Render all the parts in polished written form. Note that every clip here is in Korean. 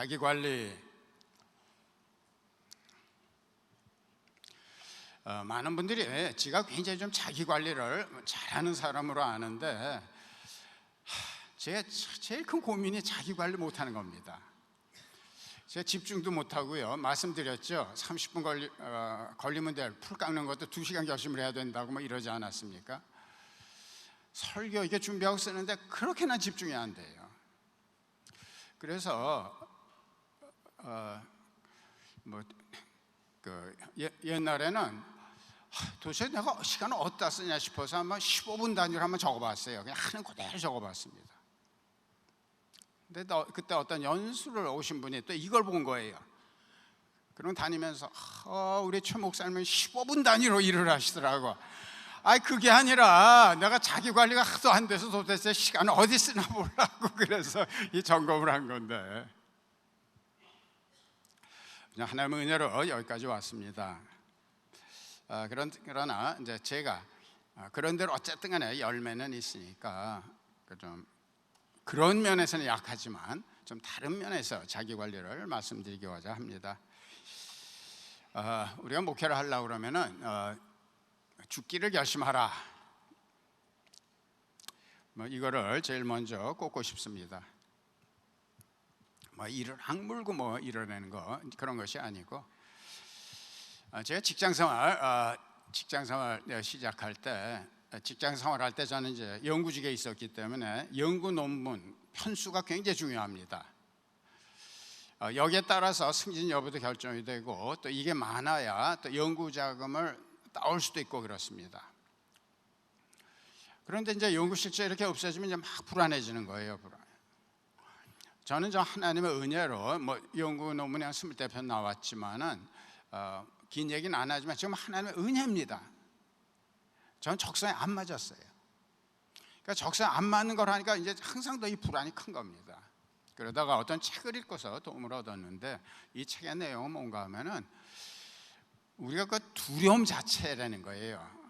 자기 관리. 많은 분들이 지가 굉장히 좀 자기 관리를 잘하는 사람으로 아는데, 제 제일 큰 고민이 자기 관리 못하는 겁니다. 제가 집중도 못하고요. 말씀드렸죠. 30분 걸리면 돼. 풀 깎는 것도 2시간 결심을 해야 된다고 뭐 이러지 않았습니까? 설교 이게 준비하고 쓰는데 그렇게나 집중이 안 돼요. 그래서 옛날에는 도대체 내가 시간을 어디다 쓰냐 싶어서 한번 15분 단위로 한번 적어봤어요. 그냥 하는 그대로 적어봤습니다. 근데 그때 어떤 연수를 오신 분이 또 이걸 본 거예요. 그럼 다니면서 우리 최 목사님은 15분 단위로 일을 하시더라고. 그게 아니라 내가 자기 관리가 하도 안 돼서 도대체 시간을 어디 쓰나 보려고 그래서 이 점검을 한 건데, 그냥 하나님의 은혜로 여기까지 왔습니다. 그러나 이제 제가 그런 대로 어쨌든 간에 열매는 있으니까 좀 그런 면에서는 약하지만 좀 다른 면에서 자기 관리를 말씀드리고자 합니다. 우리가 목회를 하려고 그러면은 죽기를 결심하라, 이거를 제일 먼저 꼽고 싶습니다. 이를 악물고 이러는 거 그런 것이 아니고, 제가 직장생활 시작할 때, 직장생활할 때 저는 이제 연구직에 있었기 때문에 연구 논문 편수가 굉장히 중요합니다. 여기에 따라서 승진 여부도 결정이 되고, 또 이게 많아야 또 연구 자금을 따올 수도 있고 그렇습니다. 그런데 이제 연구 실제 이렇게 없어지면 이제 막 불안해지는 거예요. 저는 저 하나님의 은혜로 연구 논문이 한 20편 나왔지만은 긴 얘기는 안 하지만 지금 하나님의 은혜입니다. 저는 적성에 안 맞았어요. 그러니까 적성에 안 맞는 걸 하니까 이제 항상 더 이 불안이 큰 겁니다. 그러다가 어떤 책을 읽고서 도움을 얻었는데, 이 책의 내용은 뭔가 하면은 우리가 그 두려움 자체라는 거예요.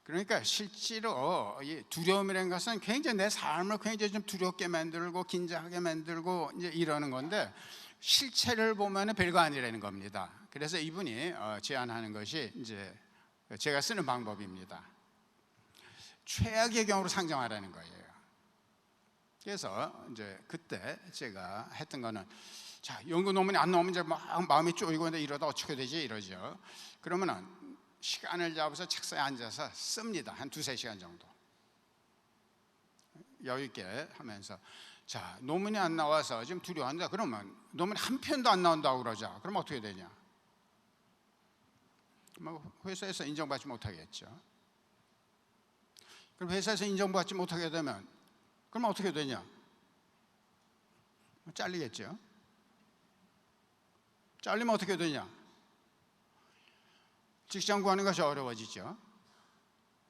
그러니까 실제로 이 두려움이라는 것은 굉장히 내 삶을 굉장히 좀 두렵게 만들고 긴장하게 만들고 이제 이러는 건데, 실체를 보면은 별거 아니라는 겁니다. 그래서 이분이 제안하는 것이 이제 제가 쓰는 방법입니다. 최악의 경우로 상정하라는 거예요. 그래서 이제 그때 제가 했던 거는, 자, 연구 논문이 안 나오면 이제 막 마음이 쪼이고 근데 이러다 어떻게 되지 이러죠. 그러면은 시간을 잡아서 책상에 앉아서 씁니다. 한 2-3시간 정도 여유 있게 하면서, 자, 논문이 안 나와서 지금 두려워한다. 그러면 논문이 한 편도 안 나온다고 그러자. 그럼 어떻게 되냐? 회사에서 인정받지 못하겠죠. 그럼 회사에서 인정받지 못하게 되면 그럼 어떻게 되냐? 잘리겠죠. 잘리면 어떻게 되냐? 직장 구하는 것이 어려워지죠.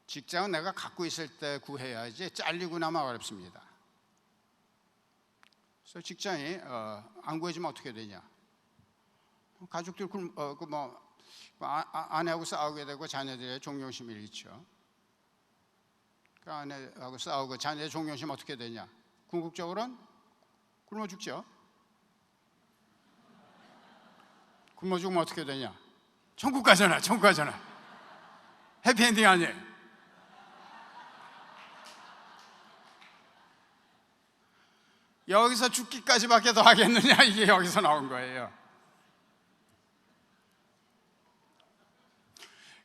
직장은 내가 갖고 있을 때 구해야지 잘리고 나면 어렵습니다. 그래서 직장이 안 구해지면 어떻게 되냐? 가족들 아내하고 싸우게 되고 자녀들의 존경심을 잃죠. 그 아내하고 싸우고 자녀의 존경심 어떻게 되냐? 궁극적으로는 굶어 죽죠. 굶어 죽으면 어떻게 되냐? 천국 가잖아. 해피엔딩 아니에요. 여기서 죽기까지밖에 더 하겠느냐? 이게 여기서 나온 거예요.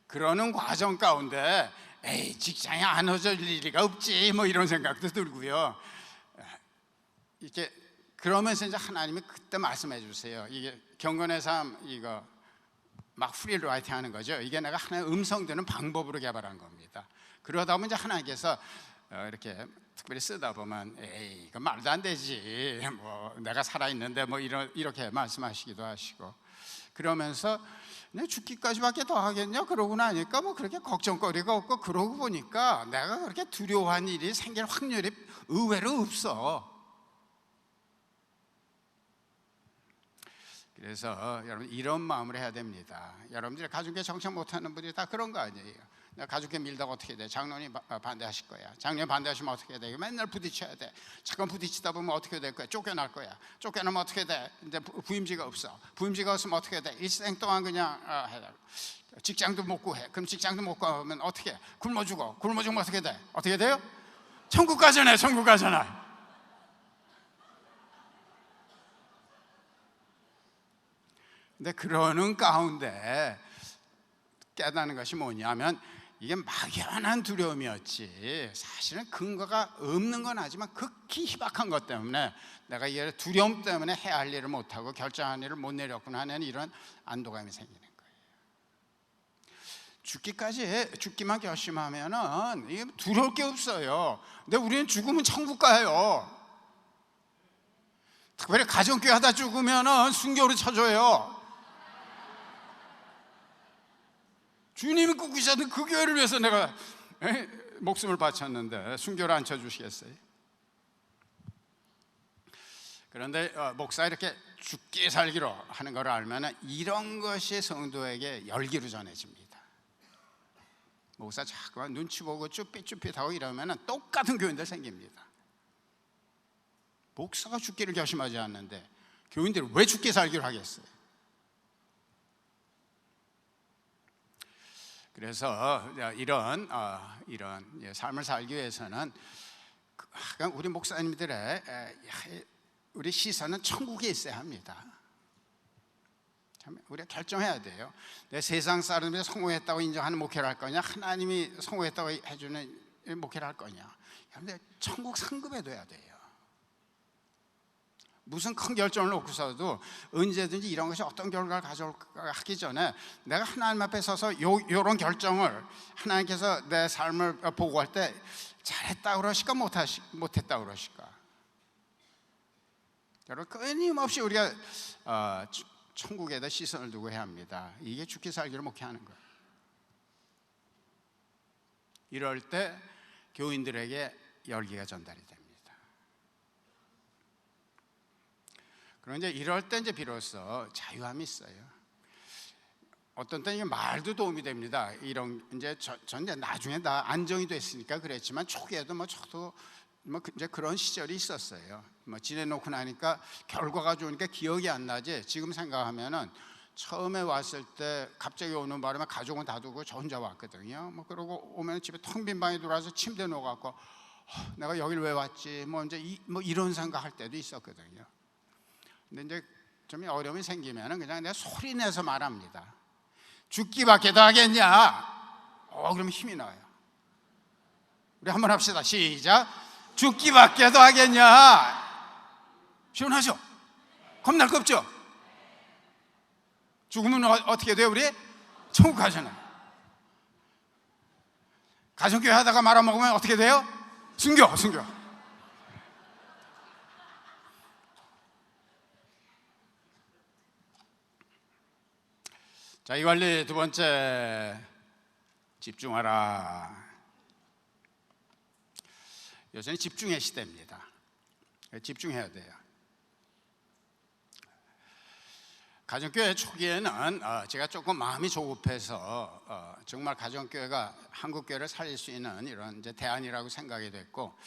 그러는 과정 가운데 직장이 안 어질 리가 없지 이런 생각도 들고요. 이렇게 그러면서 이제 하나님이 그때 말씀해 주세요. 이게 경건의 삶, 이거 막 프리라이팅 하는 거죠. 이게 내가 하나의 음성 듣는 방법으로 개발한 겁니다. 그러다 보면 이제 하나님께서 이렇게 특별히 쓰다 보면 이거 말도 안 되지, 내가 살아있는데 이렇게 말씀하시기도 하시고, 그러면서 내 죽기까지밖에 더 하겠냐? 그러고 나니까 그렇게 걱정거리가 없고, 그러고 보니까 내가 그렇게 두려워한 일이 생길 확률이 의외로 없어. 그래서 여러분 이런 마음을 해야 됩니다. 여러분들이 가족에 정착 못하는 분들이 다 그런 거 아니에요. 가족회 밀다가 어떻게 돼? 장로님 반대하실 거야. 장로님 반대하시면 어떻게 돼? 맨날 부딪혀야 돼. 잠깐 부딪히다 보면 어떻게 될 거야? 쫓겨날 거야. 쫓겨나면 어떻게 돼? 이제 부임지가 없어. 부임지가 없으면 어떻게 돼? 일생 동안 그냥 직장도 못 구해. 그럼 직장도 못 구하면 어떻게 해? 굶어 죽어. 굶어 죽으면 어떻게 돼? 어떻게 돼요? 천국 가잖아요. 천국 가잖아요. 근데 그러는 가운데 깨닫는 것이 뭐냐면 이게 막연한 두려움이었지 사실은 근거가 없는 건 하지만 극히 희박한 것 때문에 내가 이 두려움 때문에 해야 할 일을 못하고 결정한 일을 못 내렸구나 하는 이런 안도감이 생기는 거예요. 죽기만 결심하면은 이게 두려울 게 없어요. 근데 우리는 죽으면 천국 가요. 특별히 가정교회 하다 죽으면은 순교로 쳐줘요. 주님이 꿈꾸셨던 그 교회를 위해서 내가 목숨을 바쳤는데 순교를 안 쳐주시겠어요? 그런데 목사 이렇게 죽기 살기로 하는 걸 알면 이런 것이 성도에게 열기로 전해집니다. 목사 자꾸만 눈치 보고 쭈삣쭈삣하고 이러면 똑같은 교인들 생깁니다. 목사가 죽기를 결심하지 않는데 교인들이 왜 죽기 살기로 하겠어요? 그래서 이런 삶을 살기 위해서는 우리 목사님들의 우리 시선은 천국에 있어야 합니다. 우리가 결정해야 돼요. 내 세상 사람들이 성공했다고 인정하는 목회를 할 거냐, 하나님이 성공했다고 해주는 목회를 할 거냐. 그런데 천국 상급에 둬야 돼요. 무슨 큰 결정을 놓고서도 언제든지 이런 것이 어떤 결과를 가져올까 하기 전에 내가 하나님 앞에 서서 이런 결정을 하나님께서 내 삶을 보고할 때 잘했다 그러실까 못했다 그러실까. 여러분 끊임없이 우리가 천국에다 시선을 두고 해야 합니다. 이게 죽기 살기를 목회하는 거예요. 이럴 때 교인들에게 열기가 전달이 됩니다. 그런데 이럴 때 이제 비로소 자유함이 있어요. 어떤 때는 이게 말도 도움이 됩니다. 이런 이제 전 이제 나중에 다 안정이 됐으니까 그랬지만 초기에도 저도 이제 그런 시절이 있었어요. 지내놓고 나니까 결과가 좋으니까 기억이 안 나지. 지금 생각하면은 처음에 왔을 때 갑자기 오는 바람에 가족은 다 두고 저 혼자 왔거든요. 그러고 오면 집에 텅 빈 방에 들어와서 침대에 누워갖고 내가 여길 왜 왔지? 이런 생각할 때도 있었거든요. 근데 이제 좀 어려움이 생기면은 그냥 내가 소리 내서 말합니다. 죽기밖에 더 하겠냐? 그럼 힘이 나요. 우리 한번 합시다. 시작. 죽기밖에 더 하겠냐? 시원하죠? 겁날 거 없죠? 죽으면 어떻게 돼요? 우리 천국 가잖아요. 가정교회 하다가 말아먹으면 어떻게 돼요? 순교. 자, 이 관리 두 번째, 집중하라. 요새는 집중의 시대입니다. 집중해야 돼요. 가정교회 초기에는 제가 조금 마음이 조급해서 정말 가정교회가 한국교회를 살릴 수 있는 이런 이제 대안이라고 생각이 됐고,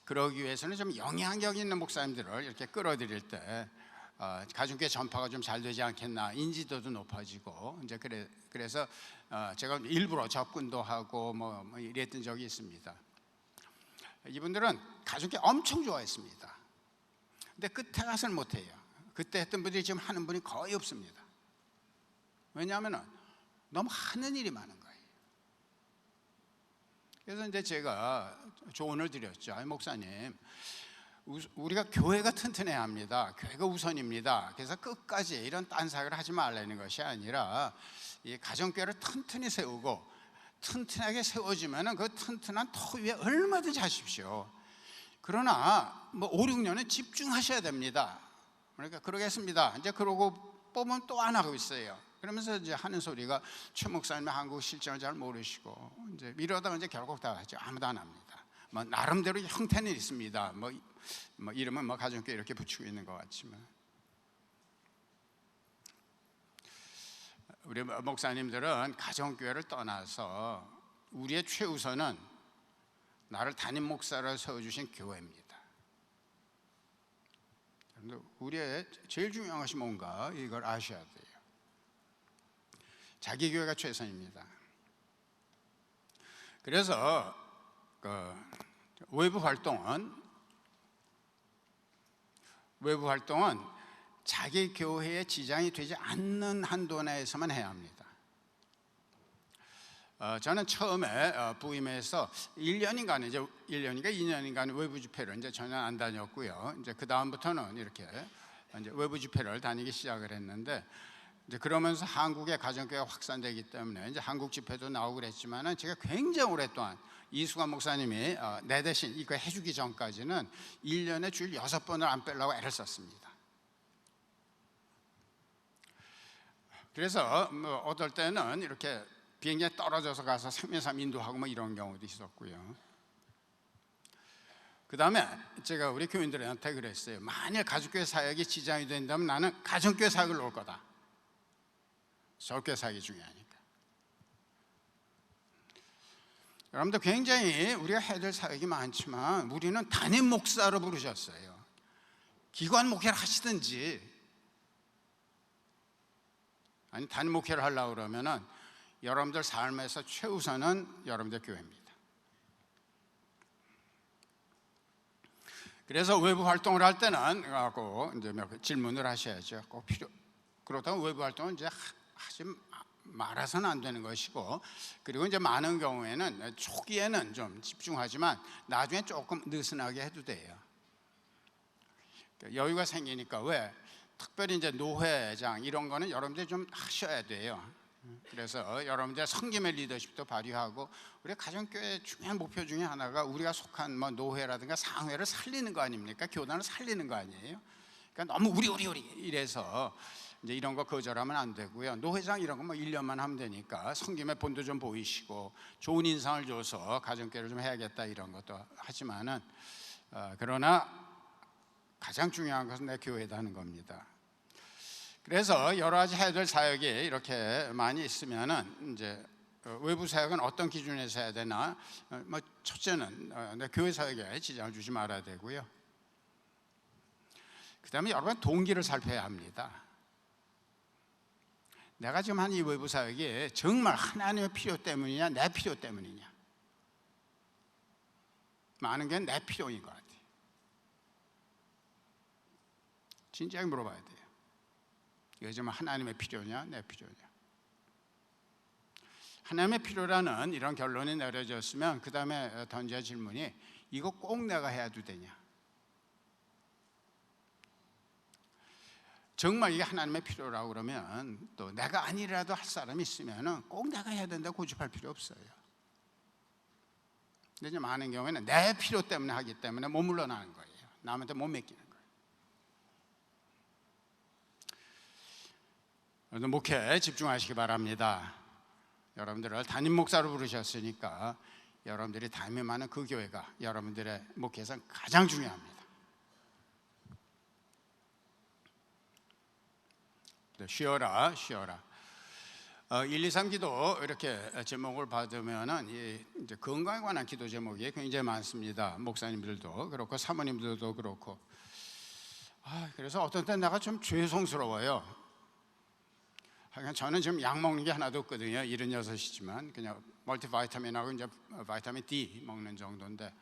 그러기 위해서는 좀 영향력 있는 목사님들을 이렇게 끌어들일 때 가정교회 전파가 좀 잘 되지 않겠나, 인지도도 높아지고 이제 그래서 제가 일부러 접근도 하고 이랬던 적이 있습니다. 이분들은 가정교회 엄청 좋아했습니다. 근데 끝에 가서는 못해요. 그때 했던 분들이 지금 하는 분이 거의 없습니다. 왜냐하면 너무 하는 일이 많은 거예요. 그래서 이제 제가 조언을 드렸죠. 목사님, 우리가 교회가 튼튼해야 합니다. 교회가 우선입니다. 그래서 끝까지 이런 딴 사역을 하지 말라는 것이 아니라 이 가정교회를 튼튼히 세우고 튼튼하게 세워지면 그 튼튼한 터 위에 얼마든지 하십시오. 그러나 5, 6년은 집중하셔야 됩니다. 그러니까 그러겠습니다. 이제 그러고 보면 또 안 하고 있어요. 그러면서 이제 하는 소리가 최 목사님은 한국 실정을 잘 모르시고 이제 이러다가 이제 결국 다 하죠. 아무도 안 합니다. 나름대로 형태는 있습니다. 이름은 가정교회 이렇게 붙이고 있는 것 같지만, 우리 목사님들은 가정교회를 떠나서 우리의 최우선은 나를 담임 목사로 세워주신 교회입니다. 우리의 제일 중요한 것이 뭔가 이걸 아셔야 돼요. 자기 교회가 최선입니다. 그래서 외부 활동은 자기 교회에 지장이 되지 않는 한도 내에서만 해야 합니다. 저는 처음에 부임해서 1년인가 2년인가 외부 집회를 이제 전혀 안 다녔고요. 이제 그 다음부터는 이렇게 이제 외부 집회를 다니기 시작을 했는데, 이제 그러면서 한국의 가정교회가 확산되기 때문에 이제 한국 집회도 나오고 그랬지만은 제가 굉장히 오랫동안 이수관 목사님이 내 대신 이거 해주기 전까지는 1년에 주일 6번을 안 빼려고 애를 썼습니다. 그래서 뭐 어떨 때는 이렇게 비행기에 떨어져서 가서 생명삼 인도하고 뭐 이런 경우도 있었고요. 그 다음에 제가 우리 교인들한테 그랬어요. 만일 가족교회 사역이 지장이 된다면 나는 가정교회 사역을 놓을 거다. 절교회 사역이 중요하니까. 여러분들 굉장히 우리가 해야 될 사역이 많지만 우리는 담임 목사로 부르셨어요. 기관 목회를 하시든지 아니 담임 목회를 하려고 그러면은 여러분들 삶에서 최우선은 여러분들 교회입니다. 그래서 외부 활동을 할 때는 이제 질문을 하셔야죠. 꼭 그렇다고 외부 활동은 이제 하지 말아서는 안 되는 것이고, 그리고 이제 많은 경우에는 초기에는 좀 집중하지만 나중에 조금 느슨하게 해도 돼요. 여유가 생기니까. 왜? 특별히 이제 노회장 이런 거는 여러분들이 좀 하셔야 돼요. 그래서 여러분들 섬김의 리더십도 발휘하고, 우리 가정교회 중요한 목표 중에 하나가 우리가 속한 뭐 노회라든가 상회를 살리는 거 아닙니까? 교단을 살리는 거 아니에요? 그러니까 너무 우리 이래서 이제 이런 거 거절하면 안 되고요. 노회장 이런 거 뭐 1년만 하면 되니까 섬김의 본도 좀 보이시고 좋은 인상을 줘서 가정교회를 좀 해야겠다 이런 것도 하지만은 그러나 가장 중요한 것은 내 교회다 하는 겁니다. 그래서 여러 가지 해야 될 사역이 이렇게 많이 있으면은 이제 외부 사역은 어떤 기준에서 해야 되나? 뭐 첫째는 내 교회 사역에 지장을 주지 말아야 되고요. 그다음에 여러분 동기를 살펴야 합니다. 내가 지금 한 이 외부 사역이 정말 하나님의 필요 때문이냐, 내 필요 때문이냐? 많은 게 내 필요인 것 같아요. 진지하게 물어봐야 돼요. 이거 정말 하나님의 필요냐, 내 필요냐? 하나님의 필요라는 이런 결론이 내려졌으면 그 다음에 던져야 질문이, 이거 꼭 내가 해야도 되냐? 정말 이게 하나님의 필요라고 그러면 또 내가 아니라도 할 사람이 있으면 꼭 내가 해야 된다고 고집할 필요 없어요. 근데 이제 많은 경우에는 내 필요 때문에 하기 때문에 못 물러나는 거예요. 남한테 못 맡기는 거예요. 여러분 목회에 집중하시기 바랍니다. 여러분들을 담임 목사로 부르셨으니까 여러분들이 담임하는 그 교회가 여러분들의 목회에서 가장 중요합니다. 쉬어라. 1, 2, 3 기도 이렇게 제목을 받으면은 이제 건강에 관한 기도 제목이 굉장히 많습니다. 목사님들도 그렇고 사모님들도 그렇고. 그래서 어떤 때 내가 좀 죄송스러워요. 저는 지금 약 먹는 게 하나도 없거든요. 76이지만 그냥 멀티바이타민하고 이제 바이타민 D 먹는 정도인데,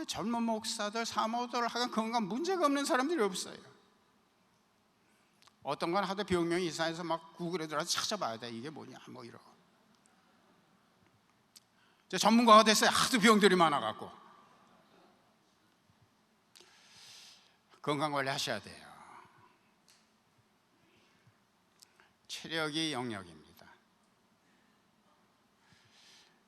젊은 목사들, 사모들 하여간 건강 문제가 없는 사람들이 없어요. 어떤 건 하도 병명이 이상해서 막 구글에 들어가서 찾아봐야 돼. 이게 뭐냐 뭐 이러고. 이제 전문가가 됐어요. 하도 병들이 많아갖고. 건강관리 하셔야 돼요. 체력이 영역입니다.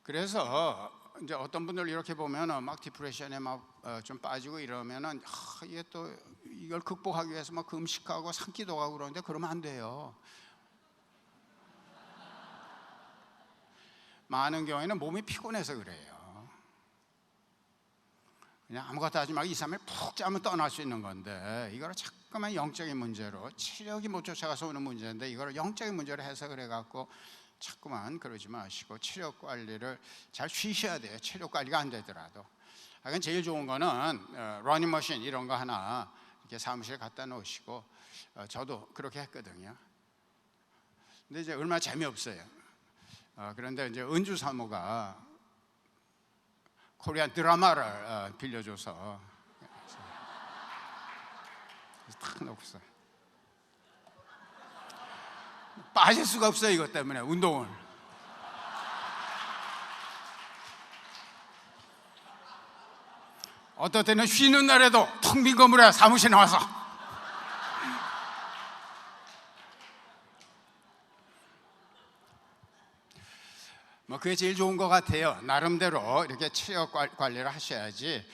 그래서 이제 어떤 분들 이렇게 보면은 막 디프레션에 막 좀 빠지고 이러면은 이게 또 이걸 극복하기 위해서 막 금식하고 산기도 하고 그러는데 그러면 안 돼요. 많은 경우에는 몸이 피곤해서 그래요. 그냥 아무것도 하지 말고 2, 3일 푹 자면 떠날 수 있는 건데, 이걸 자꾸만 영적인 문제로, 체력이 못 쫓아가서 오는 문제인데 이걸 영적인 문제로 해석을 해갖고 자꾸만 그러지 마시고 체력 관리를 잘 쉬셔야 돼요. 체력 관리가 안 되더라도. 하여간 제일 좋은 거는 러닝머신 이런 거 하나 이렇게 사무실에 갖다 놓으시고, 저도 그렇게 했거든요. 근데 이제 얼마 재미없어요. 그런데 이제 은주 사모가 코리안 드라마를 빌려줘서 탁 놓고서 빠질 수가 없어요. 이것 때문에 운동을. 어떨 때는 쉬는 날에도 텅 빈 건물에 사무실에 나와서 뭐 그게 제일 좋은 것 같아요. 나름대로 이렇게 체력 관리를 하셔야지.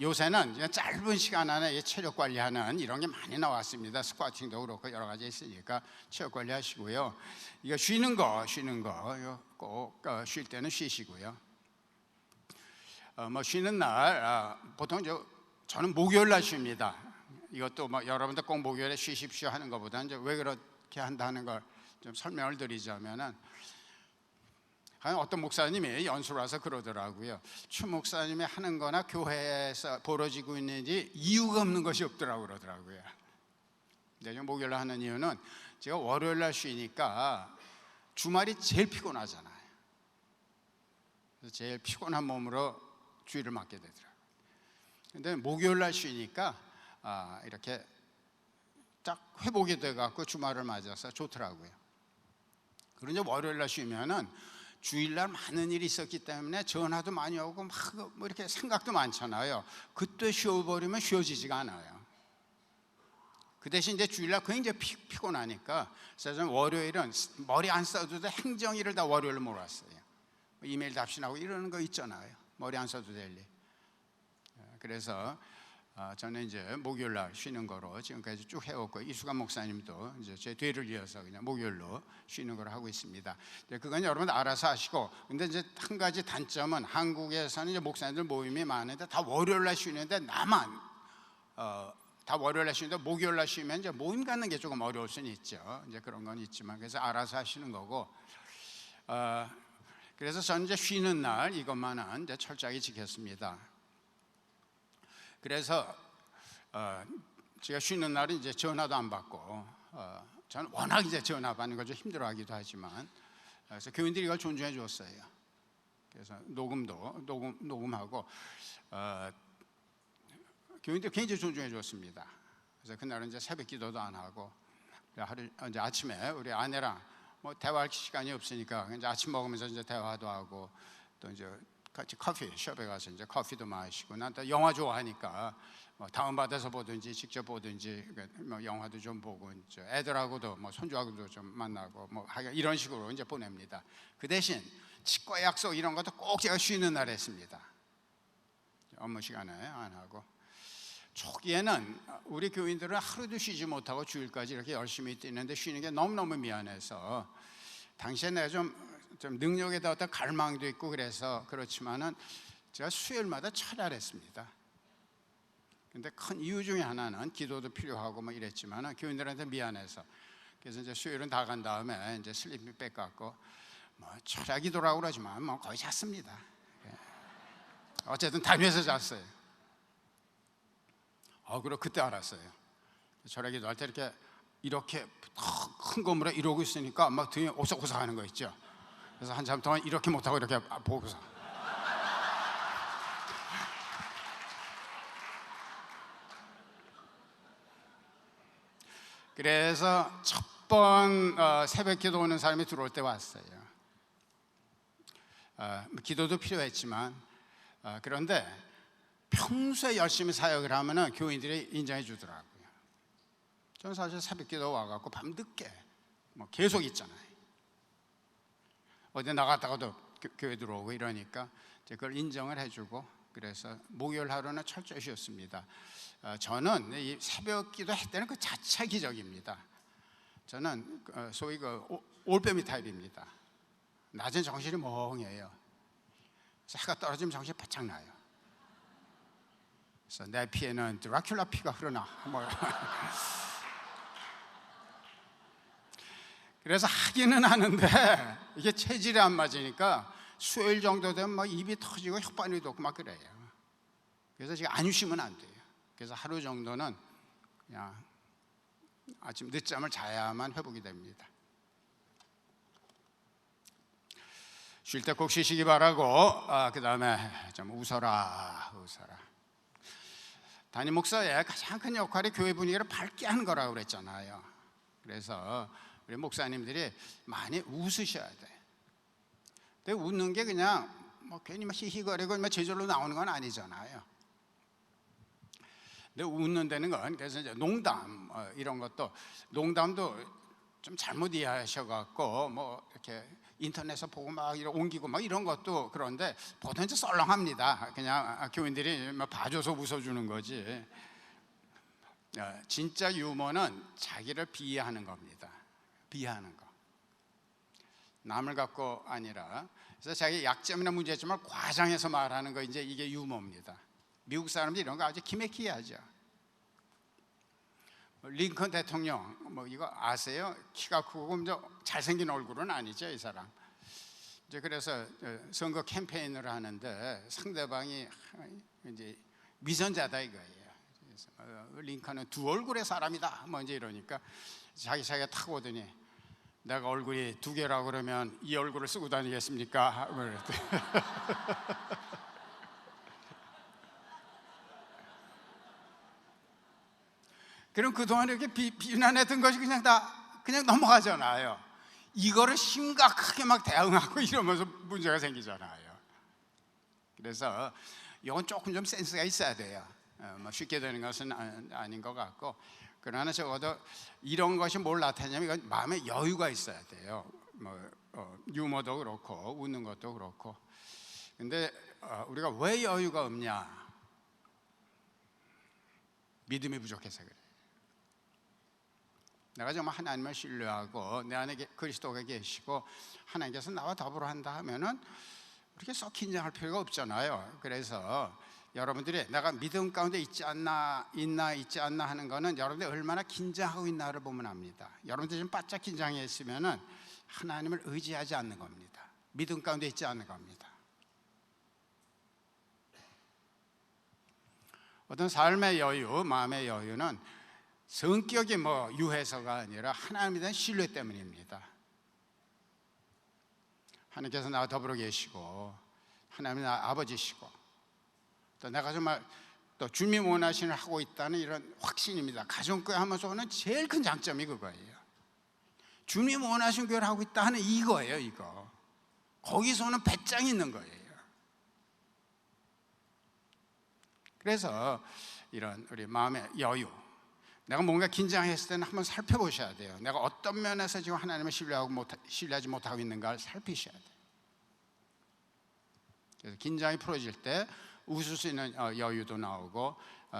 요새는 그냥 짧은 시간 안에 체력 관리하는 이런 게 많이 나왔습니다. 스쿼팅도 그렇고 여러 가지 있으니까 체력 관리 하시고요. 이거 쉬는 거 꼭 쉴 때는 쉬시고요. 뭐 쉬는 날 보통 저는 목요일 날 쉽니다. 이것도 뭐 여러분들 꼭 목요일에 쉬십시오 하는 것보다는 이제 왜 그렇게 한다는 걸 좀 설명을 드리자면은, 어떤 목사님이 연수를 와서 그러더라고요. 추 목사님이 하는 거나 교회에서 벌어지고 있는 일이 이유가 없는 것이 없더라고 그러더라고요. 근데 목요일 날 하는 이유는 제가 월요일 날 쉬니까 주말이 제일 피곤하잖아요. 그래서 제일 피곤한 몸으로 주일을 맞게 되더라고요. 근데 목요일 날 쉬니까 이렇게 딱 회복이 돼갖고 주말을 맞아서 좋더라고요. 그런데 월요일 날 쉬면은 주일날 많은 일이 있었기 때문에 전화도 많이 오고 막 뭐 이렇게 생각도 많잖아요. 그때 쉬어버리면 쉬어지지가 않아요. 그 대신 이제 주일날 굉장히 피곤하니까, 그래서 저는 월요일은 머리 안 써도 돼 행정일을 다 월요일로 몰았어요. 이메일 답신하고 이러는 거 있잖아요. 머리 안 써도 될 일. 그래서 저는 이제 목요일 날 쉬는 거로 지금까지 쭉 해왔고, 이수관 목사님도 이제 제 뒤를 이어서 그냥 목요일로 쉬는 걸 하고 있습니다. 그건 여러분 알아서 하시고, 근데 이제 한 가지 단점은 한국에서는 이제 목사님들 모임이 많은데 다 월요일 날 쉬는데 나만 다 월요일 날 쉬는데 목요일 날 쉬면 이제 모임 갖는 게 조금 어려울 수는 있죠. 이제 그런 건 있지만, 그래서 알아서 하시는 거고, 그래서 저는 이제 쉬는 날 이것만은 이제 철저하게 지켰습니다. 그래서 제가 쉬는 날은 이제 전화도 안 받고, 저는 워낙 이제 전화 받는 걸 좀 힘들어하기도 하지만, 그래서 교인들이 이걸 존중해 줬어요. 그래서 녹음하고 교인들 굉장히 존중해 줬습니다. 그래서 그날은 이제 새벽 기도도 안 하고, 하루 이제 아침에 우리 아내랑 뭐 대화할 시간이 없으니까 이제 아침 먹으면서 이제 대화도 하고, 또 이제 같이 커피숍에 가서 이제 커피도 마시고, 난 또 영화 좋아하니까 뭐 다운받아서 보든지 직접 보든지 뭐 영화도 좀 보고, 이제 애들하고도 뭐 손주하고도 좀 만나고 뭐 이런 식으로 이제 보냅니다. 그 대신 치과 약속 이런 것도 꼭 제가 쉬는 날 했습니다. 업무 시간에 안 하고. 초기에는 우리 교인들은 하루도 쉬지 못하고 주일까지 이렇게 열심히 뛰는데 쉬는 게 너무너무 미안해서, 당시에 내가 좀 능력에 대한 어떤 갈망도 있고 그래서 그렇지만은 제가 수요일마다 철야했습니다. 근데 큰 이유 중에 하나는 기도도 필요하고 뭐 이랬지만은 교인들한테 미안해서, 그래서 이제 수요일은 다 간 다음에 이제 슬리핑백 갖고 뭐 철야 기도라고 그러지만 뭐 거의 잤습니다. 어쨌든 다니면서 잤어요. 그리고 그때 알았어요. 철야 기도할 때 이렇게 큰 건물에 이러고 있으니까 막 등에 오싹오싹하는 거 있죠. 그래서 한참 동안 이렇게 못하고 이렇게 보고서, 그래서 첫 번 새벽 기도 오는 사람이 들어올 때 왔어요. 기도도 필요했지만, 그런데 평소에 열심히 사역을 하면은 교인들이 인정해 주더라고요. 저는 사실 새벽 기도 와갖고 밤늦게 뭐 계속 있잖아요. 어디 나갔다가도 교회 들어오고 이러니까 그걸 인정을 해주고, 그래서 목요일 하루는 철저히 쉬었습니다. 저는 이 새벽 기도 할 때는 그 자체 기적입니다. 저는 소위 그 올빼미 타입입니다. 낮엔 정신이 멍해요. 그래서 해가 떨어지면 정신이 바짝 나요. 그래서 내 피에는 드라큘라 피가 흐르나 뭐. 그래서 하기는 하는데 이게 체질이 안 맞으니까 수요일 정도 되면 막 입이 터지고 혓바늘이 돋고 막 그래요. 그래서 지금 안쉬면 안 돼요. 그래서 하루 정도는 그냥 아침 늦잠을 자야만 회복이 됩니다. 쉴 때 꼭 쉬시기 바라고, 그 다음에 좀 웃어라. 담임 목사의 가장 큰 역할이 교회 분위기를 밝게 하는 거라고 그랬잖아요. 그래서 우리 목사님들이 많이 웃으셔야 돼. 근데 웃는 게 그냥 뭐 괜히 막 히히거리고 제절로 나오는 건 아니잖아요. 근데 웃는 데는 건, 그래서 이제 농담 이런 것도, 농담도 좀 잘못 이해하셔갖고 뭐 이렇게 인터넷에서 보고 막 옮기고 막 이런 것도 그런데 보통 이제 썰렁합니다. 그냥 교인들이 막 봐줘서 웃어주는 거지. 진짜 유머는 자기를 비하하는 겁니다. 비하하는 거. 남을 갖고 아니라. 그래서 자기 약점이나 문제점을 과장해서 말하는 거, 이제 이게 유머입니다. 미국 사람들이 이런 거 아주 기맥히게 하죠. 링컨 대통령 뭐 이거 아세요? 키가 크고 잘생긴 얼굴은 아니죠, 이 사람. 이제 그래서 선거 캠페인을 하는데 상대방이 이제 위선자다 이거예요. 그래서 링컨은 두 얼굴의 사람이다 뭐 이제 이러니까 자기가 타고 오더니, 내가 얼굴이 두 개라고 그러면 이 얼굴을 쓰고 다니겠습니까? 그럼 그동안 이렇게 비난했던 것이 그냥 넘어가잖아요. 이거를 심각하게 막 대응하고 이러면서 문제가 생기잖아요. 그래서 이건 조금 좀 센스가 있어야 돼요. 쉽게 되는 것은 아닌 것 같고, 그러나 적어도 이런 것이 뭘 나타내냐면 이건 마음에 여유가 있어야 돼요. 유머도 그렇고 웃는 것도 그렇고. 근데 우리가 왜 여유가 없냐? 믿음이 부족해서 그래. 내가 정말 하나님을 신뢰하고 내 안에 그리스도가 계시고 하나님께서 나와 더불어 한다 하면은 그렇게 썩 긴장할 필요가 없잖아요. 그래서 여러분들이 내가 믿음 가운데 있지 않나 하는 거는 여러분들이 얼마나 긴장하고 있나를 보면 압니다. 여러분들이 지금 바짝 긴장해 있으면은 하나님을 의지하지 않는 겁니다. 믿음 가운데 있지 않는 겁니다. 어떤 삶의 여유, 마음의 여유는 성격이 유해서가 아니라 하나님에 대한 신뢰 때문입니다. 하나님께서 나와 더불어 계시고 하나님이 나 아버지시고 또 내가 정말 또 주님 원하시는 하고 있다는 이런 확신입니다. 가정교회 하면서 오는 제일 큰 장점이 그거예요. 주님 원하신 교회를 하고 있다 하는 이거예요. 이거 거기서는 배짱이 있는 거예요. 그래서 이런 우리 마음의 여유, 내가 뭔가 긴장했을 때는 한번 살펴보셔야 돼요. 내가 어떤 면에서 지금 하나님을 신뢰하지 못하고 있는가를 살피셔야 돼요. 그래서 긴장이 풀어질 때 웃을 수 있는 여유도 나오고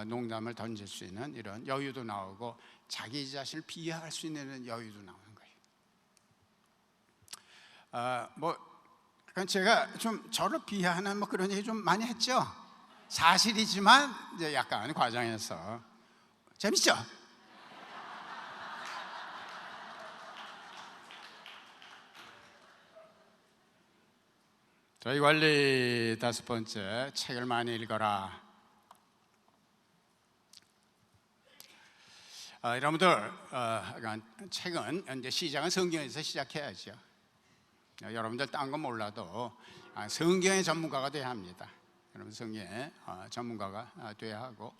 농담을 던질 수 있는 이런 여유도 나오고 자기 자신을 비하할 수 있는 여유도 나오는 거예요. 제가 좀 저를 비하하는 그런 얘기 좀 많이 했죠. 사실이지만 이제 약간 과장해서. 재밌죠? 저희 관리 5번째, 책을 많이 읽어라. 여러분들 책은 이제 시작은 성경에서 시작해야죠. 여러분들 딴 건 몰라도 성경의 전문가가 돼야 합니다. 여러분 성경의 전문가가 돼야 하고,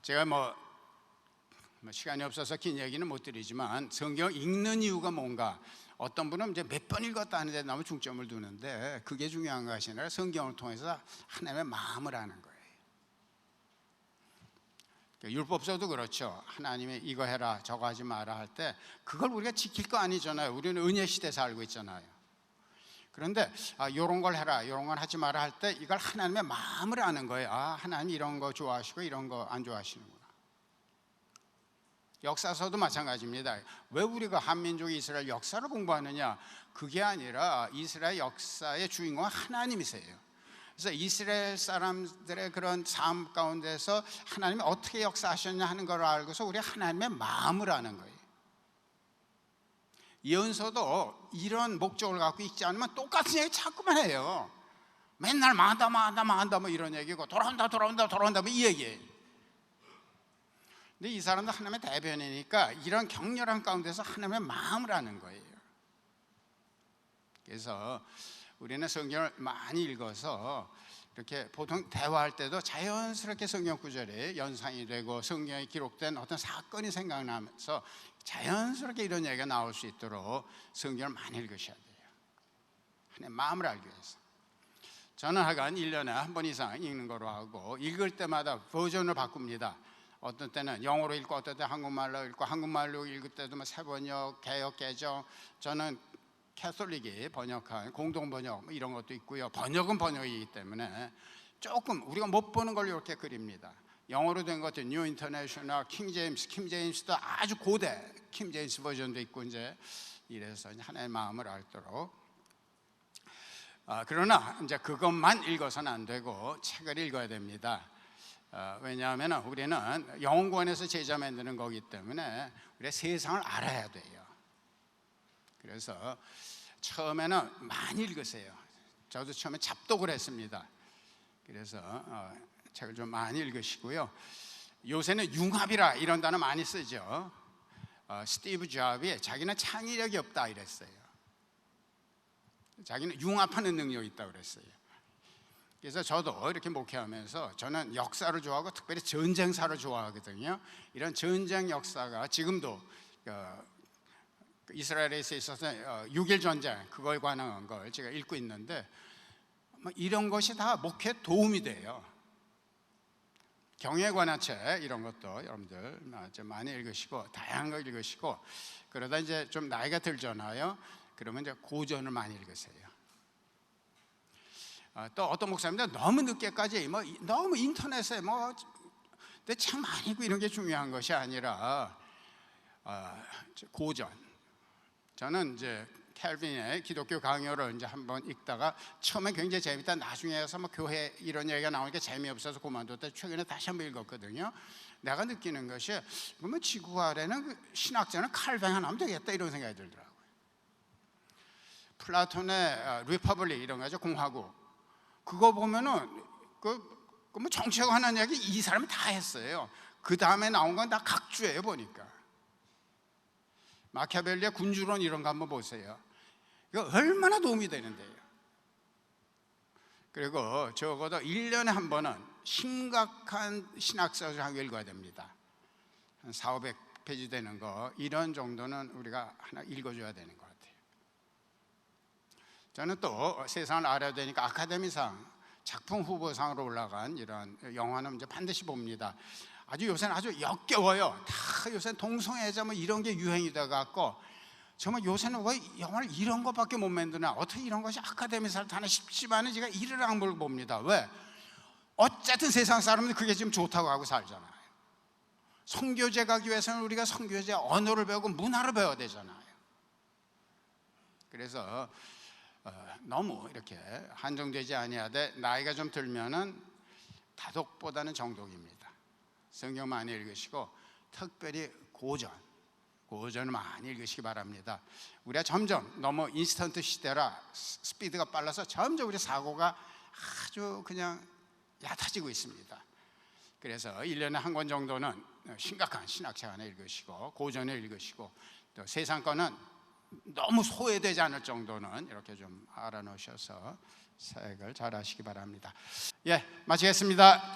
제가 시간이 없어서 긴 얘기는 못 드리지만 성경 읽는 이유가 뭔가, 어떤 분은 이제 몇 번 읽었다 하는데 너무 중점을 두는데 그게 중요한 것이 아니라 성경을 통해서 하나님의 마음을 아는 거예요. 율법서도 그렇죠. 하나님이 이거 해라 저거 하지 마라 할 때 그걸 우리가 지킬 거 아니잖아요. 우리는 은혜 시대에 살고 있잖아요. 그런데 이런 걸 해라 이런 걸 하지 마라 할 때 이걸 하나님의 마음을 아는 거예요. 하나님 이런 거 좋아하시고 이런 거 안 좋아하시는구나. 역사서도 마찬가지입니다. 왜 우리가 한민족 이스라엘 역사를 공부하느냐? 그게 아니라 이스라엘 역사의 주인공은 하나님이세요. 그래서 이스라엘 사람들의 그런 삶 가운데서 하나님이 어떻게 역사하셨냐 하는 걸 알고서 우리 하나님의 마음을 아는 거예요. 예언서도 이런 목적을 갖고 읽지 않으면 똑같은 얘기 자꾸만 해요. 맨날 망한다 뭐 이런 얘기고 돌아온다 뭐 이 얘기예요. 근데 이 사람도 하나님의 대변이니까 이런 격렬한 가운데서 하나님의 마음을 아는 거예요. 그래서 우리는 성경을 많이 읽어서 이렇게 보통 대화할 때도 자연스럽게 성경 구절이 연상이 되고 성경에 기록된 어떤 사건이 생각나면서 자연스럽게 이런 얘기가 나올 수 있도록 성경을 많이 읽으셔야 돼요. 하나님의 마음을 알기 위해서. 저는 하여간 1년에 한 번 이상 읽는 거로 하고 읽을 때마다 버전을 바꿉니다. 어떤 때는 영어로 읽고 어떤 때 한국말로 읽고 한국말로 읽을 때도 뭐 새번역, 개역, 개정. 저는 캐톨릭이 번역한 공동 번역 뭐 이런 것도 있고요. 번역은 번역이기 때문에 조금 우리가 못 보는 걸 이렇게 그립니다. 영어로 된 것도 뉴 인터내셔널, 킹 제임스도 아주 고대 킹 제임스 버전도 있고 이제 이래서 이제 하나의 마음을 알도록. 그러나 이제 그것만 읽어서는 안 되고 책을 읽어야 됩니다. 왜냐하면 우리는 영원권에서 제자 만드는 거기 때문에 우리가 세상을 알아야 돼요. 그래서 처음에는 많이 읽으세요. 저도 처음에 잡독을 했습니다. 그래서 책을 좀 많이 읽으시고요. 요새는 융합이라 이런 단어 많이 쓰죠. 스티브 잡이 자기는 창의력이 없다 이랬어요. 자기는 융합하는 능력이 있다고 그랬어요. 그래서 저도 이렇게 목회하면서 저는 역사를 좋아하고 특별히 전쟁사를 좋아하거든요. 이런 전쟁 역사가 지금도 이스라엘에 있어서 6.1 전쟁 그걸 관한 걸 제가 읽고 있는데 이런 것이 다 목회에 도움이 돼요. 경영에 관한 책 이런 것도 여러분들 좀 많이 읽으시고 다양한 걸 읽으시고 그러다 이제 좀 나이가 들잖아요. 그러면 이제 고전을 많이 읽으세요. 또 어떤 목사님들 너무 늦게까지 너무 인터넷에 근데 참 많이 읽고 이런 게 중요한 것이 아니라 고전. 저는 이제 캘빈의 기독교 강요를 이제 한번 읽다가 처음에 굉장히 재밌다. 나중에 가서 교회 이런 얘기가 나오니까 재미없어서 그만뒀다. 최근에 다시 한번 읽었거든요. 내가 느끼는 것이 그러면 지구 아래는 신학자는 칼뱅 하나 하면 되겠다 이런 생각이 들더라고요. 플라톤의 리퍼블릭 이런 거죠. 공화국. 그거 보면은 뭐 정치하는 얘기 이 사람이 다 했어요. 그 다음에 나온 건 다 각주예요 보니까. 마키아벨리의 군주론 이런 거 한번 보세요. 이거 얼마나 도움이 되는데요. 그리고 적어도 1년에 한 번은 심각한 신학서를 한 권 읽어야 됩니다. 한 400~500페이지 되는 거 이런 정도는 우리가 하나 읽어줘야 되는 것 같아요. 저는 또 세상을 알아야 되니까 아카데미상 작품 후보상으로 올라간 이런 영화는 이제 반드시 봅니다. 요새는 아주 역겨워요. 다 요새는 동성애자 뭐 이런 게 유행이 돼갖고 정말 요새는 왜 영화를 이런 것밖에 못 만드나 어떻게 이런 것이 아카데미상을 타나 싶지만은 제가 이를 악물고 봅니다. 왜? 어쨌든 세상 사람들은 그게 지금 좋다고 하고 살잖아요. 선교제 가기 위해서는 우리가 선교제 언어를 배우고 문화를 배워야 되잖아요. 그래서 너무 이렇게 한정되지 아니하되 나이가 좀 들면은 다독보다는 정독입니다. 성경 많이 읽으시고 특별히 고전을 많이 읽으시기 바랍니다. 우리가 점점 너무 인스턴트 시대라 스피드가 빨라서 점점 우리 사고가 아주 그냥 얕아지고 있습니다. 그래서 1년에 한 권 정도는 심각한 신학책 하나 읽으시고 고전을 읽으시고 또 세상 거는 너무 소외되지 않을 정도는 이렇게 좀 알아놓으셔서 사역을 잘 하시기 바랍니다. 마치겠습니다.